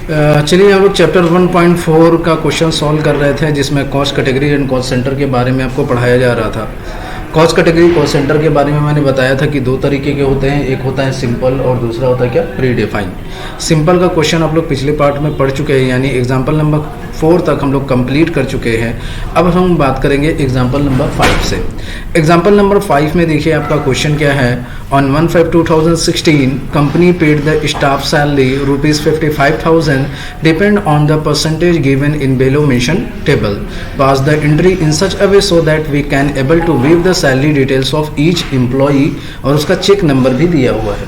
चलिए हम लोग चैप्टर 1.4 का क्वेश्चन सॉल्व कर रहे थे, जिसमें cost category and cost centre के बारे में आपको पढ़ाया जा रहा था। कॉस्ट कैटेगरी कॉस्ट सेंटर के बारे में मैंने बताया था कि दो तरीके के होते हैं, एक होता है सिंपल और दूसरा होता है क्या, प्री डिफाइन। सिंपल का क्वेश्चन आप लोग पिछले पार्ट में पढ़ चुके हैं, यानी एग्जाम्पल नंबर 4 तक हम लोग कंप्लीट कर चुके हैं। अब हम बात करेंगे एग्जाम्पल नंबर 5 से। एग्जाम्पल नंबर 5 में देखिए आपका क्वेश्चन क्या है। On 1/5/2016 company paid the staff salary ₹55,000 depend on the percentage given in below mentioned table. Pass the entry in such a way so that we can able to view the salary details of each employee, और उसका check number भी दिया हुआ है।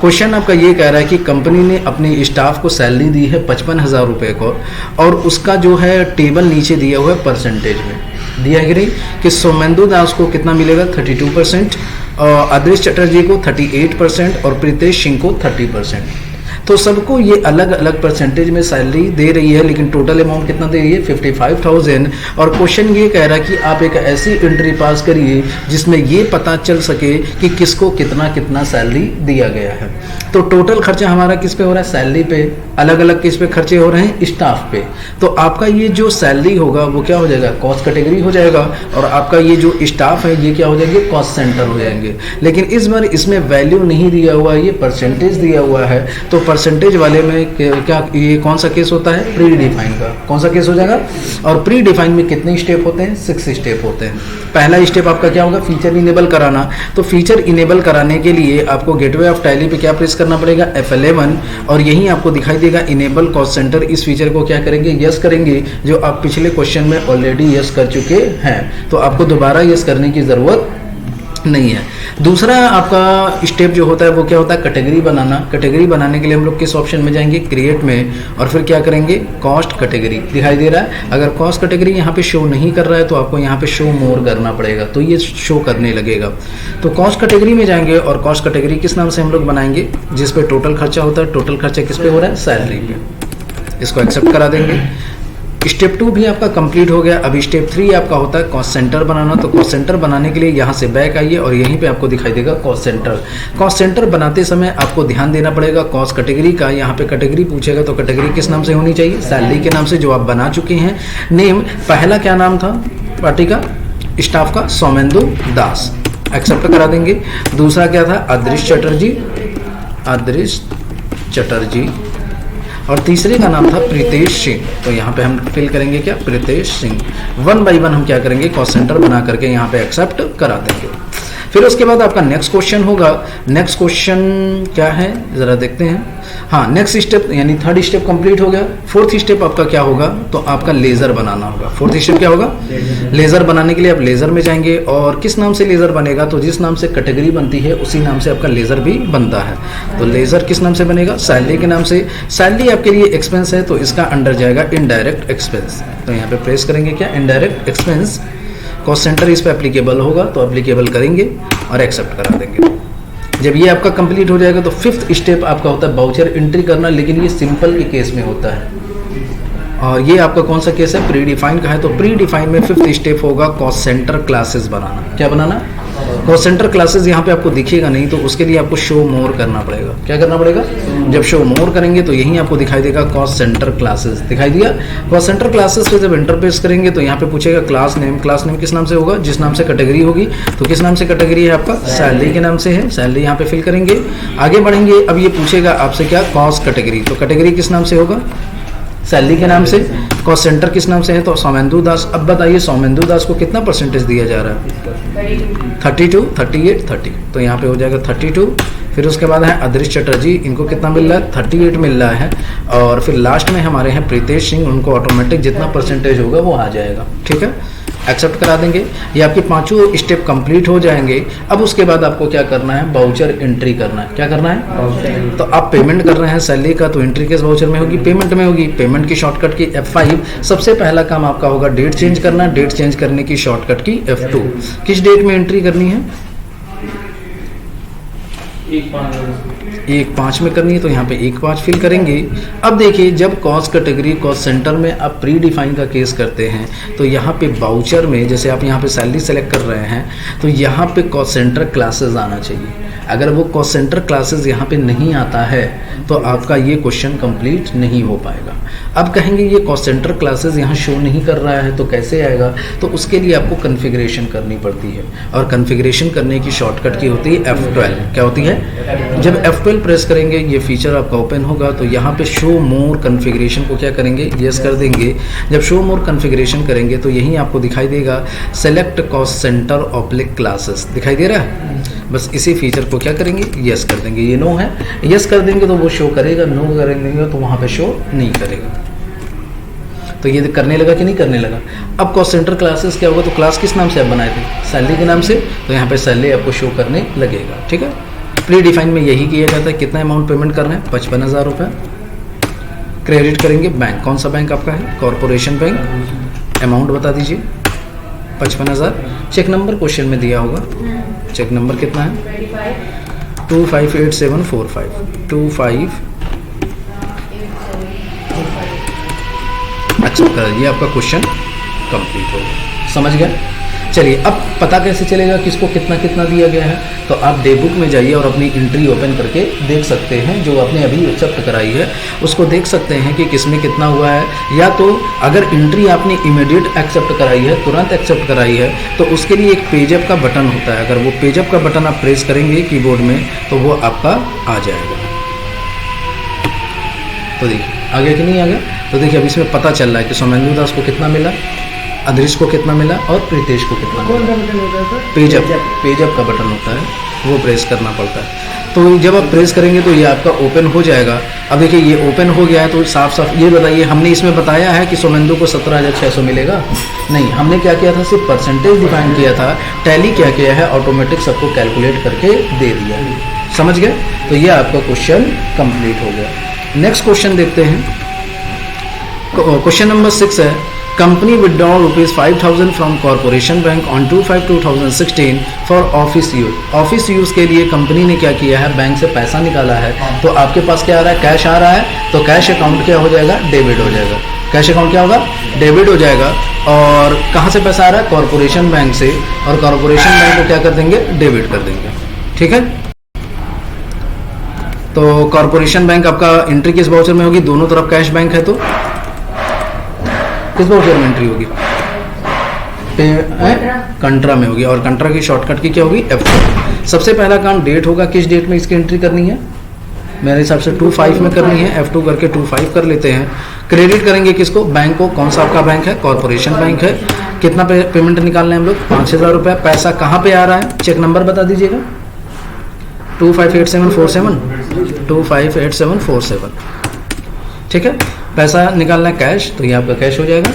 Question आपका ये कह रहा है कि कंपनी ने अपने स्टाफ को सैलरी दी है 55,000 रुपये को, और उसका जो है टेबल नीचे दिया हुआ है परसेंटेज में दिया है कि नहीं, कि सोमेंदु दास को कितना मिलेगा 32%, और आदर्श चटर्जी को 38% और प्रीतेश सिंह को 30%। तो सबको ये अलग अलग परसेंटेज में सैलरी दे रही है, लेकिन टोटल अमाउंट कितना दे रही है 55,000। और क्वेश्चन ये कह रहा है कि आप एक ऐसी एंट्री पास करिए जिसमें ये पता चल सके कि किसको कितना कितना सैलरी दिया गया है। तो टोटल खर्चा हमारा किस पे हो रहा है, सैलरी पे। अलग अलग किस पे खर्चे हो रहे हैं, स्टाफ पे। तो आपका ये जो सैलरी होगा वो क्या हो जाएगा, कॉस्ट कैटेगरी हो जाएगा, और आपका ये जो स्टाफ है ये क्या हो जाएंगे, कॉस्ट सेंटर हो जाएंगे। लेकिन इस बार इसमें वैल्यू नहीं दिया हुआ है, ये परसेंटेज दिया हुआ है। तो परसेंटेज वाले में क्या, ये कौन सा केस होता है, प्री डिफाइन का। कौन सा केस हो जाएगा, और प्री डिफाइन में कितने स्टेप होते हैं, 6 स्टेप होते हैं। पहला स्टेप आपका क्या होगा, फीचर इनेबल कराना। तो फीचर इनेबल कराने के लिए आपको गेटवे ऑफ टैली पे क्या प्रेस करना पड़ेगा, F11, और यहीं आपको दिखाई देगा इनेबल कॉस्ट सेंटर। इस फीचर को क्या करेंगे, यस करेंगे, जो आप पिछले क्वेश्चन में ऑलरेडी यस कर चुके हैं। तो आपको दोबारा यस करने की जरूरत नहीं है। दूसरा आपका स्टेप जो होता है वो क्या होता है, कैटेगरी बनाना। कैटेगरी बनाने के लिए हम लोग किस ऑप्शन में जाएंगे, क्रिएट में, और फिर क्या करेंगे, कॉस्ट कैटेगरी। दिखाई दे रहा है, अगर कॉस्ट कैटेगरी यहाँ पे शो नहीं कर रहा है तो आपको यहाँ पे शो मोर करना पड़ेगा, तो ये शो करने लगेगा। तो कॉस्ट कैटेगरी में जाएंगे, और कॉस्ट कैटेगरी किस नाम से हम लोग बनाएंगे, जिस पे टोटल खर्चा होता है। टोटल खर्चा किस पे हो रहा है, सैलरी पे। इसको एक्सेप्ट करा देंगे। स्टेप 2 भी आपका कंप्लीट हो गया। अभी स्टेप 3 आपका होता है कॉस्ट सेंटर बनाना। तो कॉस्ट सेंटर बनाने के लिए यहाँ से बैक आइए, और यहीं पे आपको दिखाई देगा कॉस्ट सेंटर। कॉस्ट सेंटर बनाते समय आपको ध्यान देना पड़ेगा कॉस्ट कैटेगरी का। यहाँ पे कैटेगरी पूछेगा तो कैटेगरी किस नाम से होनी चाहिए, सैलरी के नाम से, जो आप बना चुके हैं। नेम पहला क्या नाम था पार्टी का, स्टाफ का, सोमेंदु दास, एक्सेप्ट करा देंगे। दूसरा क्या था, आदर्श चटर्जी, आदर्श चटर्जी, और तीसरे का नाम था प्रीतेश सिंह। तो यहाँ पे हम फिल करेंगे क्या, प्रीतेश सिंह। 1 बाय 1 हम क्या करेंगे, कॉस्ट सेंटर बना करके यहाँ पे एक्सेप्ट करा देंगे। फिर उसके बाद आपका नेक्स्ट क्वेश्चन होगा। नेक्स्ट क्वेश्चन क्या है जरा देखते हैं। हाँ, नेक्स्ट स्टेप यानी 3rd स्टेप कंप्लीट हो गया। 4th स्टेप आपका क्या होगा, तो आपका लेजर बनाना होगा। 4th स्टेप क्या होगा, लेजर बनाने के लिए आप लेजर में जाएंगे, और किस नाम से लेजर बनेगा, तो जिस नाम से कैटेगरी बनती है उसी नाम से आपका लेजर भी बनता है। तो लेजर किस नाम से बनेगा, सैलरी के नाम से। सैलरी आपके लिए एक्सपेंस है, तो इसका अंडर जाएगा इनडायरेक्ट एक्सपेंस। तो यहाँ पे प्रेस करेंगे क्या, इनडायरेक्ट एक्सपेंस। कॉस्ट सेंटर इस पे एप्लीकेबल होगा, तो एप्लीकेबल करेंगे और एक्सेप्ट करा देंगे। जब ये आपका कंप्लीट हो जाएगा तो 5th स्टेप आपका होता है बाउचर एंट्री करना, लेकिन ये सिंपल के केस में होता है। और ये आपका कौन सा केस है, प्री डिफाइन का है। तो प्री डिफाइन में 5th स्टेप होगा कॉस्ट सेंटर क्लासेस बनाना। क्या बनाना, कॉस्ट सेंटर क्लासेस। यहाँ पे आपको दिखेगा नहीं, तो उसके लिए आपको शो मोर करना पड़ेगा। क्या करना पड़ेगा, जब शो मोर करेंगे तो यहीं आपको दिखाई देगा कॉस्ट सेंटर क्लासेस, दिखाई दिया। कॉस्ट सेंटर क्लासेस पे जब इंटरफेस करेंगे तो यहाँ पे पूछेगा क्लास नेम। क्लास नेम किस नाम से होगा, जिस नाम से कैटेगरी होगी। तो किस नाम से कैटेगरी है आपका, सैलरी के नाम से है। सैलरी यहाँ पे फिल करेंगे, आगे बढ़ेंगे। अब ये पूछेगा आपसे क्या, कॉस्ट कैटेगरी। तो कैटेगरी किस नाम से होगा, सैलरी के नाम से। कॉस्ट सेंटर किस नाम से है, तो सोमेंदु दास। अब बताइए सोमेंदु दास को कितना परसेंटेज दिया जा रहा है, 32, 38, 30। तो यहाँ पे हो जाएगा 32। फिर उसके बाद है आदर्श चटर्जी, इनको कितना मिल रहा है, 38 मिल रहा है। और फिर लास्ट में हमारे हैं प्रीतेश सिंह, उनको ऑटोमेटिक जितना परसेंटेज होगा वो आ जाएगा। ठीक है, एक्सेप्ट करा देंगे। ये आपके 5 स्टेप कंप्लीट हो जाएंगे। अब उसके बाद आपको क्या करना है, बाउचर एंट्री करना है। क्या करना है, तो आप पेमेंट कर रहे हैं सैलरी का, तो एंट्री किस बाउचर में होगी, पेमेंट में होगी। पेमेंट की शॉर्टकट की F5। सबसे पहला काम आपका होगा डेट चेंज करना। डेट चेंज करने की शॉर्टकट की F2। किस डेट में एंट्री करनी है, 1/5 में करनी है, तो यहाँ पे 1/5 फिल करेंगे। अब देखिए, जब कॉस्ट कैटेगरी कॉस्ट सेंटर में आप प्री डिफाइन का केस करते हैं तो यहाँ पे बाउचर में, जैसे आप यहाँ पे सैलरी सेलेक्ट कर रहे हैं, तो यहाँ पे कॉस्ट सेंटर क्लासेस आना चाहिए। अगर वो कॉस्ट सेंटर क्लासेस यहाँ पे नहीं आता है तो आपका ये क्वेश्चन कंप्लीट नहीं हो पाएगा। अब कहेंगे ये कॉस्ट सेंटर क्लासेस यहाँ शो नहीं कर रहा है तो कैसे आएगा, तो उसके लिए आपको कॉन्फ़िगरेशन करनी पड़ती है, और कॉन्फ़िगरेशन करने की शॉर्टकट की होती है F12। क्या होती है? जब F12 प्रेस करेंगे ये फीचर आपका ओपन होगा, तो यहाँ पे शो मोर कॉन्फ़िगरेशन को क्या करेंगे, यस कर देंगे। जब शो मोर कॉन्फ़िगरेशन करेंगे तो यहीं आपको दिखाई देगा select cost centre oblique classes, दिखाई दे रहा है। बस इसी फीचर को क्या करेंगे, यस कर देंगे। ये नो है, यस कर देंगे तो वो शो करेगा, नो करेंगे तो वहाँ पे शो नहीं करेगा। तो ये करने लगा कि नहीं करने लगा। अब कॉस्ट सेंटर क्लासेस क्या होगा, तो क्लास किस नाम से आप बनाए थे, सैलरी के नाम से, तो यहाँ पे सैलरी आपको शो करने लगेगा। ठीक है, प्री डिफाइन में यही किया जाता है। कितना अमाउंट पेमेंट करना है, 55,000 रुपये। क्रेडिट करेंगे बैंक, कौन सा बैंक आपका है, कॉरपोरेशन बैंक। अमाउंट बता दीजिए 55,000। चेक नंबर क्वेश्चन में दिया होगा, चेक नंबर कितना है 258745 25। अच्छा, ये आपका क्वेश्चन कंप्लीट होगा, समझ गया। चलिए, अब पता कैसे चलेगा किसको कितना कितना दिया गया है, तो आप डे बुक में जाइए और अपनी एंट्री ओपन करके देख सकते हैं, जो आपने अभी एक्सेप्ट कराई है उसको देख सकते हैं कि किसमें कितना हुआ है। या तो अगर एंट्री आपने इमीडिएट एक्सेप्ट कराई है, तुरंत एक्सेप्ट कराई है, तो उसके लिए एक पेजअप का बटन होता है। अगर वो पेजअप का बटन आप प्रेस करेंगे कीबोर्ड में तो वो आपका आ जाएगा। तो देखिए आ गया कि नहीं आ गया। तो देखिए अब इसमें पता चल रहा है कि सोमेंदु दास को कितना मिला, अदृश को कितना मिला और प्रीतेश को कितना मिला। पेजअप का बटन होता है, वो प्रेस करना पड़ता है। तो जब आप प्रेस करेंगे तो ये आपका ओपन हो जाएगा। अब देखिए ये ओपन हो गया है, तो साफ साफ ये बताइए, हमने इसमें बताया है कि सोमेंदु को 17,600 मिलेगा? नहीं, हमने क्या किया था, सिर्फ परसेंटेज डिफाइन किया था। टैली क्या किया है, ऑटोमेटिक सबको कैलकुलेट करके दे दिया है। समझ गए। तो ये आपका क्वेश्चन कंप्लीट हो गया। नेक्स्ट क्वेश्चन देखते हैं। क्वेश्चन नंबर 6 है, company withdraw ₹5,000 from corporation bank on 25/2016 for office use. Office use के लिए कंपनी ने क्या किया है, बैंक से पैसा निकाला है। तो आपके पास क्या आ रहा है, कैश आ रहा है, तो कैश अकाउंट क्या हो जाएगा, डेबिट हो जाएगा। कैश अकाउंट क्या होगा, डेबिट हो जाएगा। और कहाँ से पैसा आ रहा है, कॉर्पोरेशन बैंक से, और कॉर्पोरेशन बैंक को क्या कर देंगे, डेबिट कर देंगे। ठीक है, तो कॉर्पोरेशन बैंक आपका एंट्री किस वाउचर में होगी, दोनों तरफ कैश बैंक है तो किस वाउचर में एंट्री होगी, कंट्रा में होगी। और कंट्रा की शॉर्टकट की क्या होगी, F4। सबसे पहला काम डेट होगा, किस डेट में इसकी एंट्री करनी है, मेरे हिसाब से 25 में करनी है। F2 करके 25 कर लेते हैं। क्रेडिट करेंगे किसको, बैंक को। कौन सा आपका बैंक है, कॉर्पोरेशन बैंक है। कितना पेमेंट निकालना है हम लोग, 5,000 रुपये। पैसा कहाँ पे आ रहा है, चेक नंबर बता दीजिएगा, 258747 258747। ठीक है, पैसा निकालना है कैश, तो ये आपका कैश हो जाएगा।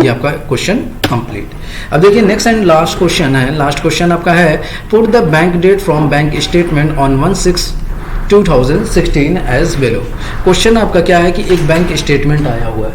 ये आपका क्वेश्चन कंप्लीट। अब देखिए नेक्स्ट एंड लास्ट क्वेश्चन है। लास्ट क्वेश्चन आपका है, put the bank date from bank statement on 1/6/2016 as below. Question आपका क्या है कि एक बैंक स्टेटमेंट आया हुआ है।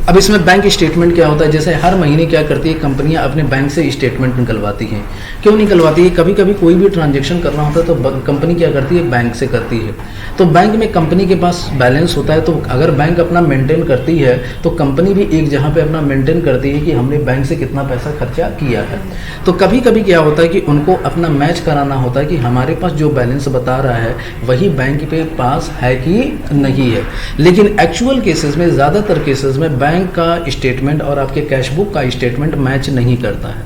अब इसमें बैंक स्टेटमेंट क्या होता है, जैसे हर महीने क्या करती है कंपनियां अपने बैंक से स्टेटमेंट निकलवाती हैं। क्यों निकलवाती है, कभी कभी कोई भी ट्रांजैक्शन करना होता है तो कंपनी क्या करती है, बैंक से करती है। तो बैंक में कंपनी के पास बैलेंस होता है, तो अगर बैंक अपना मेंटेन करती है तो कंपनी भी एक जगह पे अपना मेंटेन करती है कि हमने बैंक से कितना पैसा खर्चा किया है। तो कभी कभी क्या होता है कि उनको अपना मैच कराना होता है कि हमारे पास जो बैलेंस बता रहा है वही बैंक के पास है कि नहीं है। लेकिन एक्चुअल केसेस में, ज़्यादातर केसेस में बैंक का स्टेटमेंट और आपके कैश बुक का स्टेटमेंट मैच नहीं करता है।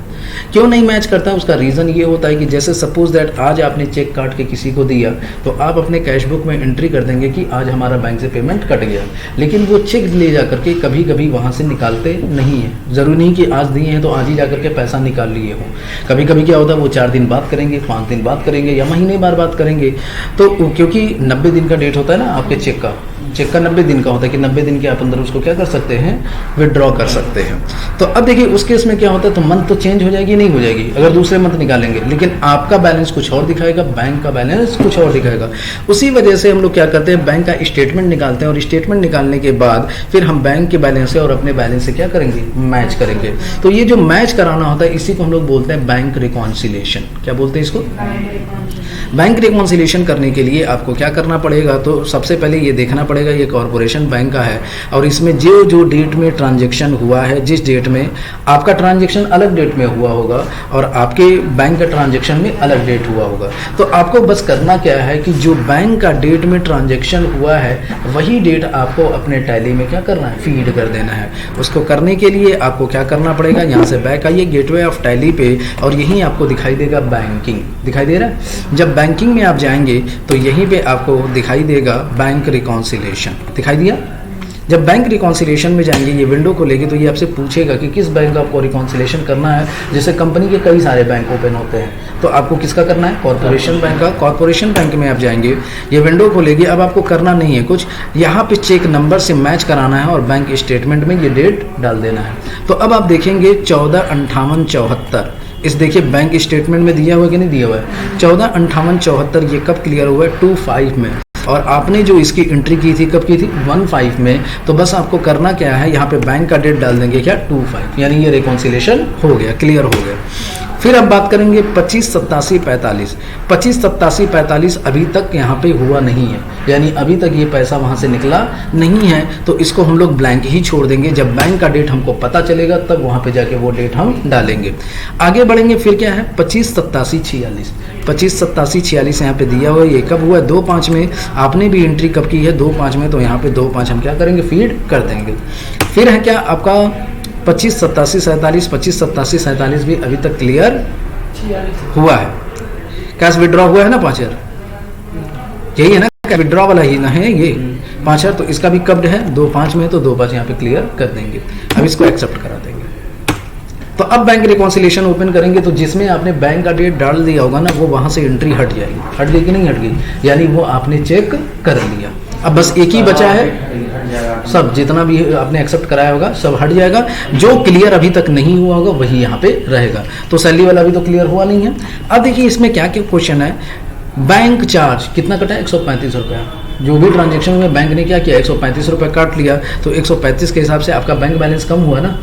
क्यों नहीं मैच करता है, उसका रीज़न ये होता है कि जैसे सपोज दैट आज आपने चेक काट के किसी को दिया, तो आप अपने कैश बुक में एंट्री कर देंगे कि आज हमारा बैंक से पेमेंट कट गया। लेकिन वो चेक ले जा करके कभी कभी वहाँ से निकालते नहीं है। ज़रूरी नहीं कि आज दिए हैं तो आज ही जा करके पैसा निकाल लिए हो। कभी कभी क्या होता है, वो 4 दिन बाद करेंगे, 5 दिन बाद करेंगे, या महीने बात करेंगे। तो क्योंकि 90 दिन का डेट होता है ना आपके चेक का 90 दिन का होता है कि 90 दिन के आप अंदर उसको क्या कर सकते हैं, विड्रॉ कर सकते हैं। तो अब देखिए उस केस में क्या होता है, तो मंथ तो चेंज हो जाएगी, नहीं हो जाएगी अगर दूसरे मंथ निकालेंगे, लेकिन आपका बैलेंस कुछ और दिखाएगा, बैंक का बैलेंस कुछ और दिखाएगा। उसी वजह से हम लोग क्या करते हैं, बैंक का स्टेटमेंट निकालते हैं, और स्टेटमेंट निकालने के बाद फिर हम बैंक के बैलेंस से और अपने बैलेंस से क्या करेंगे, मैच करेंगे। तो ये जो मैच कराना होता है इसी को हम लोग बोलते हैं बैंक रिकॉन्सिलिएशन। क्या बोलते हैं इसको, बैंक रिकॉन्सिलिएशन करने के लिए आपको क्या करना पड़ेगा, तो सबसे पहले ये देखना पड़ेगा ये कॉरपोरेशन बैंक का है और इसमें जो डेट में ट्रांजैक्शन हुआ है, जिस डेट में आपका ट्रांजैक्शन अलग डेट में हुआ होगा और आपके बैंक का ट्रांजैक्शन में अलग डेट हुआ होगा, तो आपको बस करना क्या है कि जो बैंक का डेट में ट्रांजैक्शन हुआ है वही डेट आपको अपने टैली में क्या करना है, फीड कर देना है। उसको करने के लिए आपको क्या करना पड़ेगा, यहाँ से बैक आइए गेटवे ऑफ टैली पे और यहीं आपको दिखाई देगा बैंकिंग, दिखाई दे रहा है। जब बैंकिंग में आप जाएंगे तो यहीं पे आपको दिखाई देगा बैंक रिकॉन्सिलिएशन, दिखाई दिया। जब बैंक रिकॉन्सिलिएशन में जाएंगे ये विंडो को लेके तो ये आपसे पूछेगा कि किस बैंक का आपको रिकॉन्सिलिएशन करना है। जैसे कंपनी के कई सारे बैंक ओपन होते हैं तो आपको किसका करना है, कॉर्पोरेशन बैंक का। कॉर्पोरेशन बैंक में आप जाएंगे, ये विंडो को लेके अब आपको करना नहीं है कुछ, यहाँ पे चेक नंबर से मैच कराना है और बैंक स्टेटमेंट में ये डेट डाल देना है। तो अब आप देखेंगे 14/58/74 इस देखिए बैंक स्टेटमेंट में दिया हुआ है कि नहीं दिया हुआ है। 14/58/74 ये कब क्लियर हुआ है, 25 में, और आपने जो इसकी एंट्री की थी कब की थी, 15 में। तो बस आपको करना क्या है, यहाँ पे बैंक का डेट डाल देंगे क्या, 25, यानी ये रिकॉन्सिलिएशन हो गया, क्लियर हो गया। फिर अब बात करेंगे 25/87/45। 25/87/45 अभी तक यहाँ पे हुआ नहीं है, यानी अभी तक ये पैसा वहाँ से निकला नहीं है, तो इसको हम लोग ब्लैंक ही छोड़ देंगे। जब बैंक का डेट हमको पता चलेगा तब वहाँ पे जाके वो डेट हम डालेंगे। आगे बढ़ेंगे, फिर क्या है 25/87/46। 25/87/46 यहाँ पे दिया हुआ है, ये कब हुआ है, 2/5 में। आपने भी एंट्री कब की है, 2/5 में, तो यहाँ पे 2/5 हम क्या करेंगे, फीड कर देंगे। फिर है क्या आपका 25/87/47। 25/87/47 भी अभी तक क्लियर हुआ है। कैश विड्रॉ हुआ है ना 5,000, यही है ना, कैश विड्रॉ वाला ही ना है ये 5,000, तो इसका भी कब है, 2/5 में, तो 2/5 यहाँ पे क्लियर कर देंगे। अब इसको एक्सेप्ट करा देंगे। तो अब बैंक रिकॉन्सिलिएशन ओपन करेंगे तो जिसमें आपने बैंक का डेट डाल दिया होगा ना वो वहां से एंट्री हट जाएगी, हट गई कि नहीं हट गई, यानी वो आपने चेक कर लिया। अब बस एक ही बचा है, सब जितना भी आपने एक्सेप्ट कराया होगा सब हट जाएगा। जो क्लियर अभी तक नहीं हुआ होगा वही यहाँ पे रहेगा। तो सैलरी वाला भी तो क्लियर हुआ नहीं है। अब देखिए इसमें क्या क्या क्वेश्चन है, बैंक चार्ज कितना कटा है, 135 रुपया। जो भी ट्रांजेक्शन में बैंक ने क्या किया, 135 रुपये काट लिया, तो 135 के हिसाब से आपका बैंक बैलेंस कम हुआ ना,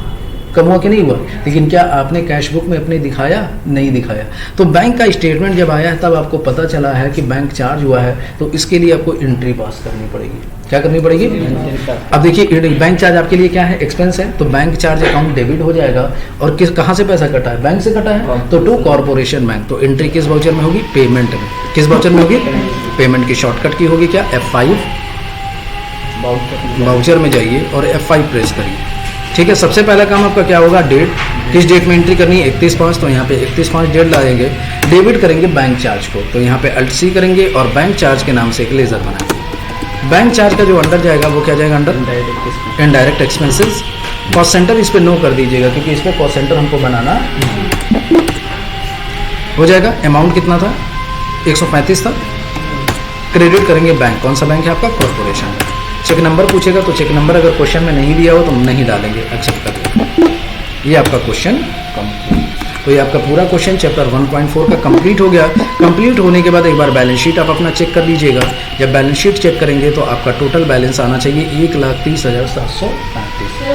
कम हुआ कि नहीं हुआ। लेकिन क्या आपने कैश बुक में अपने दिखाया, नहीं दिखाया। तो बैंक का स्टेटमेंट जब आया है तब आपको पता चला है कि बैंक चार्ज हुआ है, तो इसके लिए आपको एंट्री पास करनी पड़ेगी। क्या करनी पड़ेगी, अब देखिए बैंक चार्ज आपके लिए क्या है, एक्सपेंस है, तो बैंक चार्ज अकाउंट डेबिट हो जाएगा। और किस कहाँ से पैसा कटा है, बैंक से कटा है, तो टू कॉर्पोरेशन बैंक। तो एंट्री किस वाउचर में होगी, पेमेंट में। किस वाउचर में होगी, पेमेंट की शॉर्टकट की होगी क्या, F5 वाउचर में जाइए और F5 प्रेस करिए। ठीक है, सबसे पहला काम आपका क्या होगा, डेट, किस डेट में एंट्री करनी है, 31/5, तो यहाँ पे 31/5 डेट डालेंगे। डेबिट करेंगे बैंक चार्ज को, तो यहाँ पे Alt C करेंगे और बैंक चार्ज के नाम से एक लेजर बनाएंगे। बैंक चार्ज का जो अंडर जाएगा वो क्या जाएगा, under indirect expenses. Cost centre इस पे नो कर दीजिएगा क्योंकि इस पे कॉस्ट सेंटर हमको बनाना हो जाएगा। अमाउंट कितना था, 135 था। क्रेडिट करेंगे बैंक, कौन सा बैंक है आपका, कॉर्पोरेशन। चेक नंबर पूछेगा तो चेक नंबर अगर क्वेश्चन में नहीं दिया हो तो नहीं डालेंगे, एक्सेप्ट कर देंगे। ये आपका क्वेश्चन कंप्लीट। तो ये आपका पूरा क्वेश्चन चैप्टर 1.4 का कंप्लीट हो गया। कंप्लीट होने के बाद एक बार बैलेंस शीट आप अपना चेक कर लीजिएगा। जब बैलेंस शीट चेक करेंगे तो आपका टोटल बैलेंस आना चाहिए 1,30,735।